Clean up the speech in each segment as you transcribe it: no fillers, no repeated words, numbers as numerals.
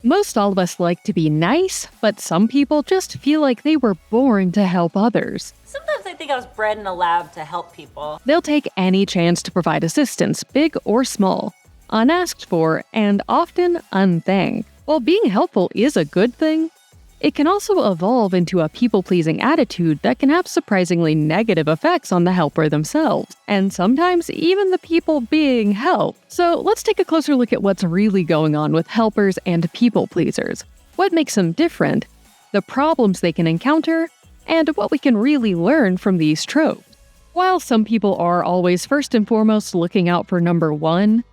Most all of us like to be nice, but some people just feel like they were born to help others. Sometimes I think I was bred in a lab to help people. They'll take any chance to provide assistance, big or small, unasked for, and often unthanked. While being helpful is a good thing, it can also evolve into a people-pleasing attitude that can have surprisingly negative effects on the helper themselves, and sometimes even the people being helped. So let's take a closer look at what's really going on with helpers and people-pleasers, what makes them different, the problems they can encounter, and what we can really learn from these tropes. While some people are always first and foremost looking out for number one,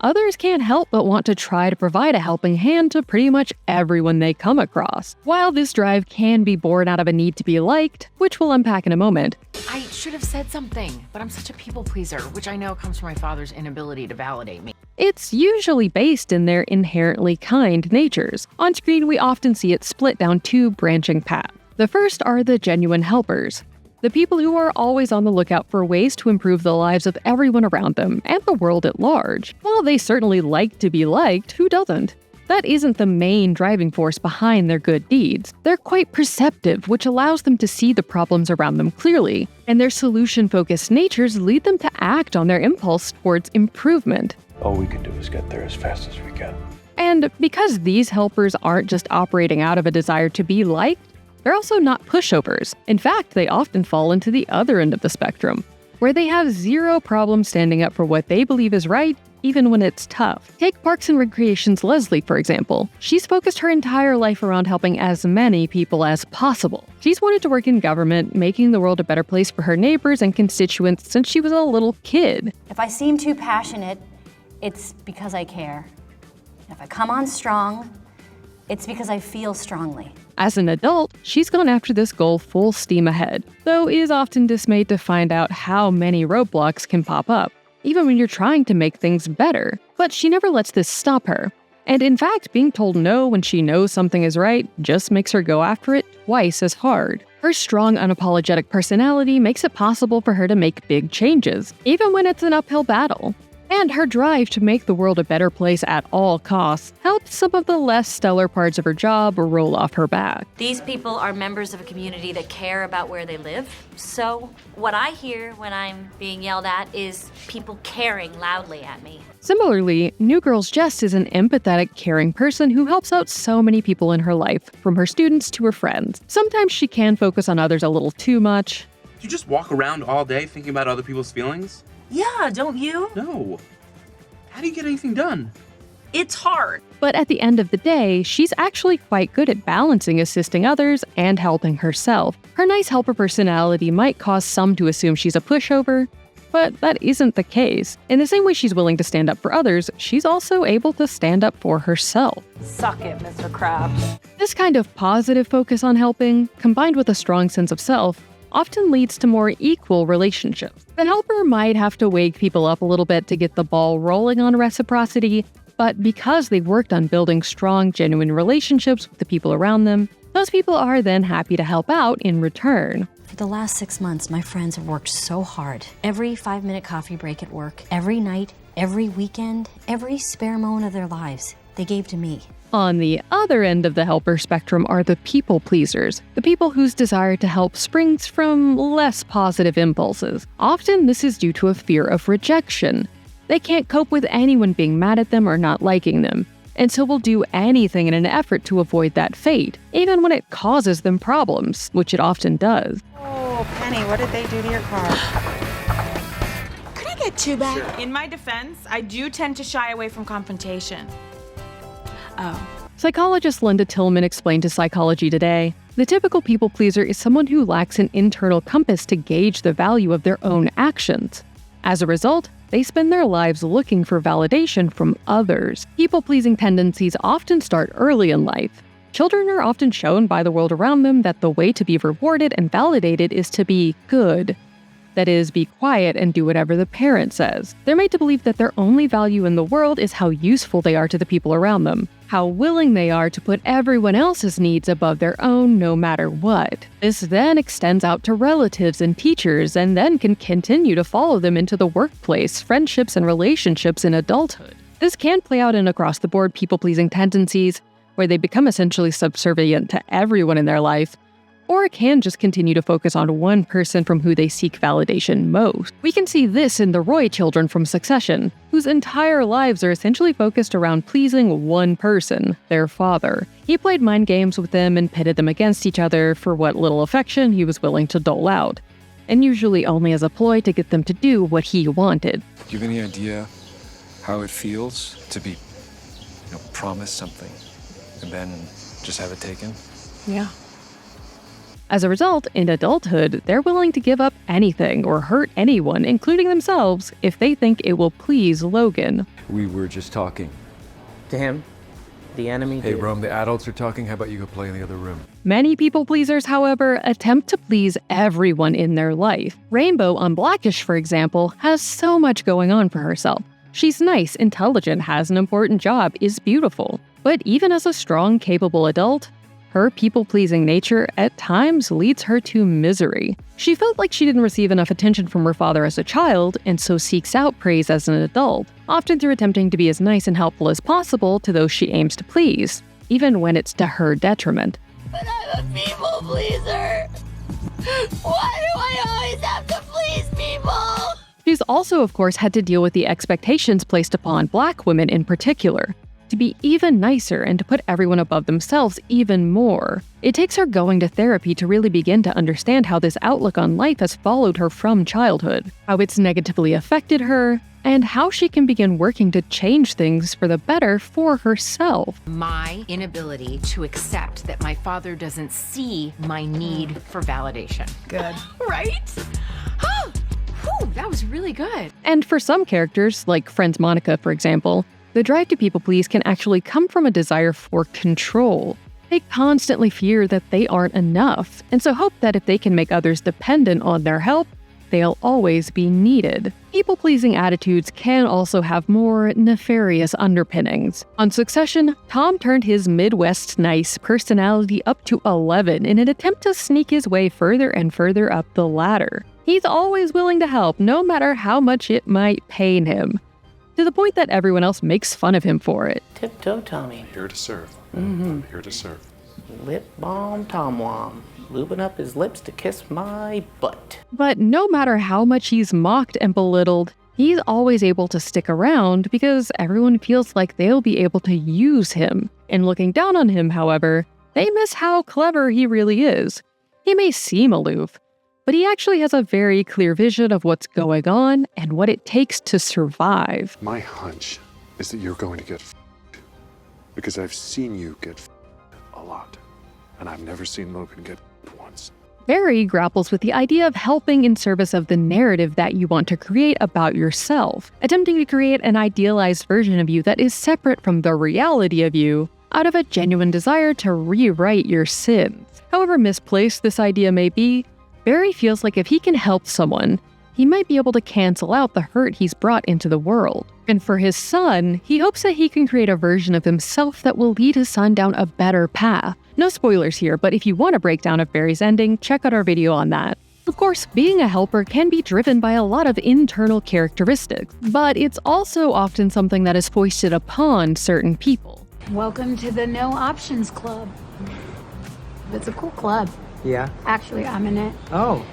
others can't help but want to try to provide a helping hand to pretty much everyone they come across. While this drive can be born out of a need to be liked, which we'll unpack in a moment, I should have said something, but I'm such a people pleaser, which I know comes from my father's inability to validate me. it's usually based in their inherently kind natures. On screen, we often see it split down two branching paths. The first are the genuine helpers. The people who are always on the lookout for ways to improve the lives of everyone around them and the world at large. While they certainly like to be liked, who doesn't? That isn't the main driving force behind their good deeds. They're quite perceptive, which allows them to see the problems around them clearly, and their solution-focused natures lead them to act on their impulse towards improvement. All we can do is get there as fast as we can. And because these helpers aren't just operating out of a desire to be liked, they're also not pushovers. In fact, they often fall into the other end of the spectrum, where they have zero problem standing up for what they believe is right, even when it's tough. Take Parks and Recreation's Leslie, for example. She's focused her entire life around helping as many people as possible. She's wanted to work in government, making the world a better place for her neighbors and constituents since she was a little kid. If I seem too passionate, it's because I care. If I come on strong, it's because I feel strongly. As an adult, she's gone after this goal full steam ahead, though is often dismayed to find out how many roadblocks can pop up, even when you're trying to make things better. But she never lets this stop her. And in fact, being told no when she knows something is right just makes her go after it twice as hard. Her strong, unapologetic personality makes it possible for her to make big changes, even when it's an uphill battle. And her drive to make the world a better place at all costs helps some of the less stellar parts of her job roll off her back. These people are members of a community that care about where they live. So what I hear when I'm being yelled at is people caring loudly at me. Similarly, New Girl's Jess is an empathetic, caring person who helps out so many people in her life, from her students to her friends. Sometimes she can focus on others a little too much. Do you just walk around all day thinking about other people's feelings? Yeah, don't you? No. How do you get anything done? It's hard. But at the end of the day, she's actually quite good at balancing assisting others and helping herself. Her nice helper personality might cause some to assume she's a pushover, but that isn't the case. In the same way she's willing to stand up for others, she's also able to stand up for herself. Suck it, Mr. Krabs. This kind of positive focus on helping, combined with a strong sense of self, often leads to more equal relationships. The helper might have to wake people up a little bit to get the ball rolling on reciprocity, but because they've worked on building strong, genuine relationships with the people around them, those people are then happy to help out in return. For the last 6 months, my friends have worked so hard. Every 5-minute coffee break at work, every night, every weekend, every spare moment of their lives, they gave to me. On the other end of the helper spectrum are the people pleasers, the people whose desire to help springs from less positive impulses. Often this is due to a fear of rejection. They can't cope with anyone being mad at them or not liking them, and so will do anything in an effort to avoid that fate, even when it causes them problems, which it often does. Oh, Penny, what did they do to your car? Could I get two back? Sure. In my defense, I do tend to shy away from confrontation. Oh. Psychologist Linda Tillman explained to Psychology Today, the typical people pleaser is someone who lacks an internal compass to gauge the value of their own actions. As a result, they spend their lives looking for validation from others. People-pleasing tendencies often start early in life. Children are often shown by the world around them that the way to be rewarded and validated is to be good. That is, be quiet and do whatever the parent says. They're made to believe that their only value in the world is how useful they are to the people around them, how willing they are to put everyone else's needs above their own no matter what. This then extends out to relatives and teachers and then can continue to follow them into the workplace, friendships, and relationships in adulthood. This can play out in across-the-board people-pleasing tendencies, where they become essentially subservient to everyone in their life, or can just continue to focus on one person from who they seek validation most. We can see this in the Roy children from Succession, whose entire lives are essentially focused around pleasing one person, their father. He played mind games with them and pitted them against each other for what little affection he was willing to dole out, and usually only as a ploy to get them to do what he wanted. Do you have any idea how it feels to be, promised something and then just have it taken? Yeah. As a result, in adulthood, they're willing to give up anything or hurt anyone, including themselves, if they think it will please Logan. We were just talking. To him, the enemy Hey, did. Rome, the adults are talking. How about you go play in the other room? Many people pleasers, however, attempt to please everyone in their life. Rainbow on Blackish, for example, has so much going on for herself. She's nice, intelligent, has an important job, is beautiful. But even as a strong, capable adult, her people-pleasing nature at times leads her to misery. She felt like she didn't receive enough attention from her father as a child, and so seeks out praise as an adult, often through attempting to be as nice and helpful as possible to those she aims to please, even when it's to her detriment. But I'm a people pleaser! Why do I always have to please people? She's also, of course, had to deal with the expectations placed upon Black women in particular, to be even nicer and to put everyone above themselves even more. It takes her going to therapy to really begin to understand how this outlook on life has followed her from childhood, how it's negatively affected her, and how she can begin working to change things for the better for herself. My inability to accept that my father doesn't see my need for validation. Good. Right? Whew, that was really good. And for some characters, like Friends Monica, for example, the drive to people please can actually come from a desire for control. They constantly fear that they aren't enough, and so hope that if they can make others dependent on their help, they'll always be needed. People-pleasing attitudes can also have more nefarious underpinnings. On Succession, Tom turned his Midwest nice personality up to 11 in an attempt to sneak his way further and further up the ladder. He's always willing to help, no matter how much it might pain him, to the point that everyone else makes fun of him for it. Tiptoe Tommy. Here to serve. Mm-hmm. Here to serve. Lip balm Tom Wom. Lubing up his lips to kiss my butt. But no matter how much he's mocked and belittled, he's always able to stick around because everyone feels like they'll be able to use him. In looking down on him, however, they miss how clever he really is. He may seem aloof, but he actually has a very clear vision of what's going on and what it takes to survive. My hunch is that you're going to get because I've seen you get a lot, and I've never seen Logan get once. Barry grapples with the idea of helping in service of the narrative that you want to create about yourself, attempting to create an idealized version of you that is separate from the reality of you, out of a genuine desire to rewrite your sins. However misplaced this idea may be, Barry feels like if he can help someone, he might be able to cancel out the hurt he's brought into the world. And for his son, he hopes that he can create a version of himself that will lead his son down a better path. No spoilers here, but if you want a breakdown of Barry's ending, check out our video on that. Of course, being a helper can be driven by a lot of internal characteristics, but it's also often something that is foisted upon certain people. Welcome to the No Options Club. It's a cool club. Yeah? Actually, I'm in it. Oh.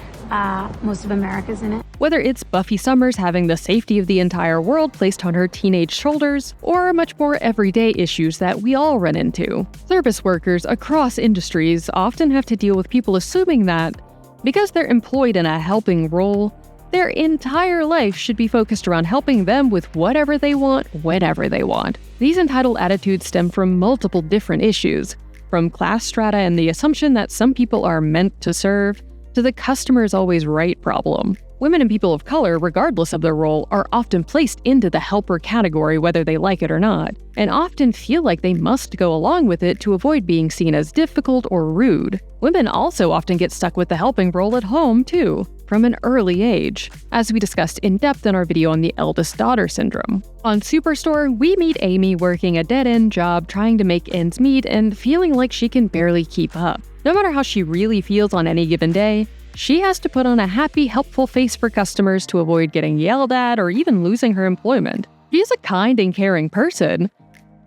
Most of America's in it. Whether it's Buffy Summers having the safety of the entire world placed on her teenage shoulders, or much more everyday issues that we all run into. Service workers across industries often have to deal with people assuming that, because they're employed in a helping role, their entire life should be focused around helping them with whatever they want, whenever they want. These entitled attitudes stem from multiple different issues, from class strata and the assumption that some people are meant to serve, to the customer is always right problem. Women and people of color, regardless of their role, are often placed into the helper category whether they like it or not, and often feel like they must go along with it to avoid being seen as difficult or rude. Women also often get stuck with the helping role at home, too, from an early age, as we discussed in depth in our video on the eldest daughter syndrome. On Superstore, we meet Amy working a dead-end job trying to make ends meet and feeling like she can barely keep up. No matter how she really feels on any given day, she has to put on a happy, helpful face for customers to avoid getting yelled at or even losing her employment. She is a kind and caring person,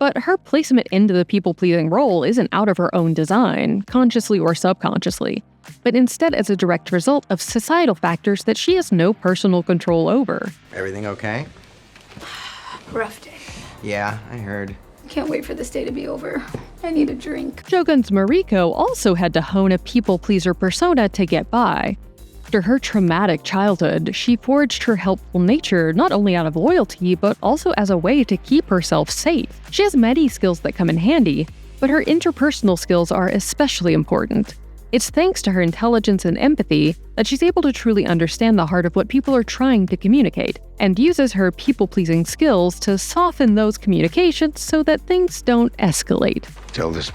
But her placement into the people-pleasing role isn't out of her own design, consciously or subconsciously, but instead as a direct result of societal factors that she has no personal control over. Everything okay? Rough day. Yeah, I heard. Can't wait for this day to be over. I need a drink. Shōgun's Mariko also had to hone a people-pleaser persona to get by. After her traumatic childhood, she forged her helpful nature not only out of loyalty, but also as a way to keep herself safe. She has many skills that come in handy, but her interpersonal skills are especially important. It's thanks to her intelligence and empathy that she's able to truly understand the heart of what people are trying to communicate, and uses her people-pleasing skills to soften those communications so that things don't escalate. Tell this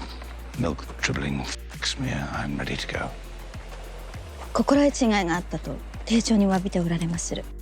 milk dribbling f***s me, I'm ready to go.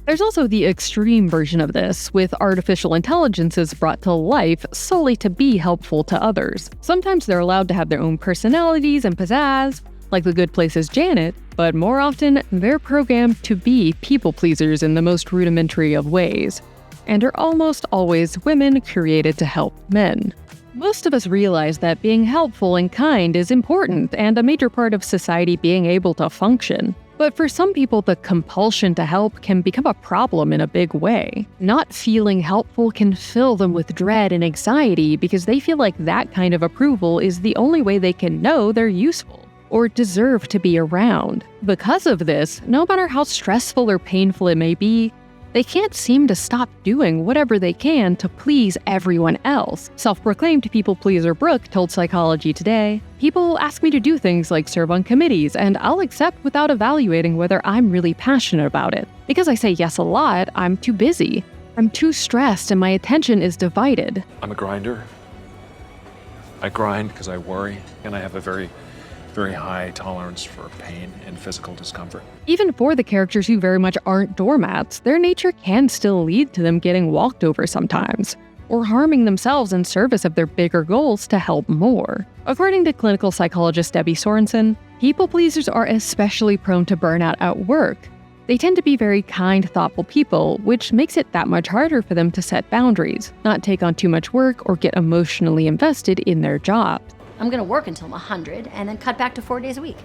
There's also the extreme version of this, with artificial intelligences brought to life solely to be helpful to others. Sometimes they're allowed to have their own personalities and pizzazz, like the Good Place's Janet, but more often, they're programmed to be people-pleasers in the most rudimentary of ways, and are almost always women created to help men. Most of us realize that being helpful and kind is important and a major part of society being able to function. But for some people, the compulsion to help can become a problem in a big way. Not feeling helpful can fill them with dread and anxiety because they feel like that kind of approval is the only way they can know they're useful or deserve to be around. Because of this, no matter how stressful or painful it may be, they can't seem to stop doing whatever they can to please everyone else. Self-proclaimed people-pleaser Brooke told Psychology Today, "People ask me to do things like serve on committees, and I'll accept without evaluating whether I'm really passionate about it. Because I say yes a lot, I'm too busy. I'm too stressed and my attention is divided." I'm a grinder. I grind because I worry, and I have a very high tolerance for pain and physical discomfort. Even for the characters who very much aren't doormats, their nature can still lead to them getting walked over sometimes, or harming themselves in service of their bigger goals to help more. According to clinical psychologist Debbie Sorensen, people pleasers are especially prone to burnout at work. They tend to be very kind, thoughtful people, which makes it that much harder for them to set boundaries, not take on too much work, or get emotionally invested in their jobs. I'm gonna work until I'm 100 and then cut back to 4 days a week.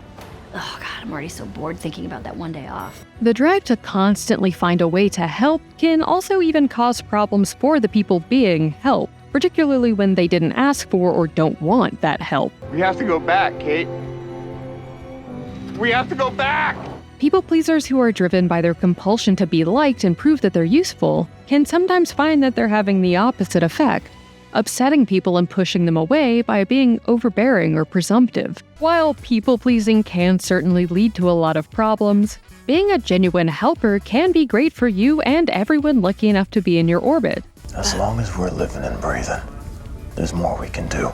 Oh God, I'm already so bored thinking about that one day off. The drive to constantly find a way to help can also even cause problems for the people being helped, particularly when they didn't ask for or don't want that help. We have to go back, Kate. We have to go back! People pleasers who are driven by their compulsion to be liked and prove that they're useful can sometimes find that they're having the opposite effect, upsetting people and pushing them away by being overbearing or presumptive. While people-pleasing can certainly lead to a lot of problems, being a genuine helper can be great for you and everyone lucky enough to be in your orbit. As long as we're living and breathing, there's more we can do.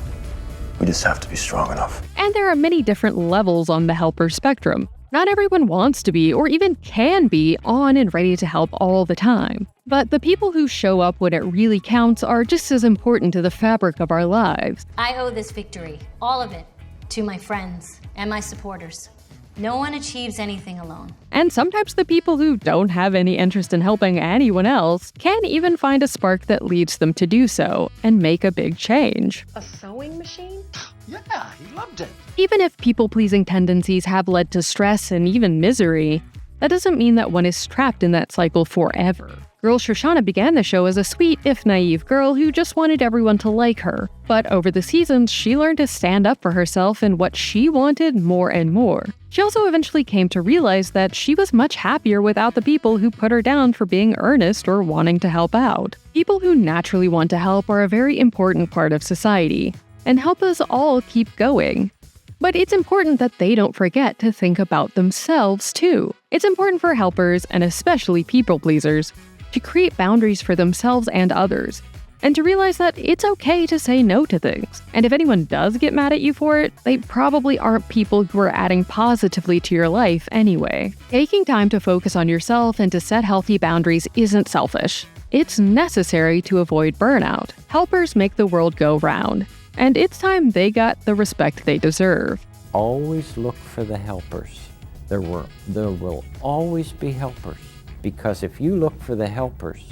We just have to be strong enough. And there are many different levels on the helper spectrum. Not everyone wants to be, or even can be, on and ready to help all the time. But the people who show up when it really counts are just as important to the fabric of our lives. I owe this victory, all of it, to my friends and my supporters. No one achieves anything alone. And sometimes the people who don't have any interest in helping anyone else can even find a spark that leads them to do so and make a big change. A sewing machine? Yeah, he loved it. Even if people-pleasing tendencies have led to stress and even misery, that doesn't mean that one is trapped in that cycle forever. Girl Shoshana began the show as a sweet, if naive girl who just wanted everyone to like her. But over the seasons, she learned to stand up for herself and what she wanted more and more. She also eventually came to realize that she was much happier without the people who put her down for being earnest or wanting to help out. People who naturally want to help are a very important part of society, and help us all keep going. But it's important that they don't forget to think about themselves too. It's important for helpers, and especially people pleasers, to create boundaries for themselves and others, and to realize that it's okay to say no to things. And if anyone does get mad at you for it, they probably aren't people who are adding positively to your life anyway. Taking time to focus on yourself and to set healthy boundaries isn't selfish. It's necessary to avoid burnout. Helpers make the world go round, and it's time they got the respect they deserve. Always look for the helpers. There will always be helpers. Because if you look for the helpers,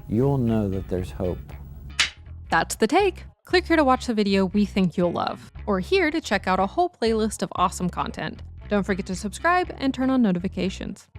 you'll know that there's hope. That's The Take. Click here to watch the video we think you'll love, or here to check out a whole playlist of awesome content. Don't forget to subscribe and turn on notifications.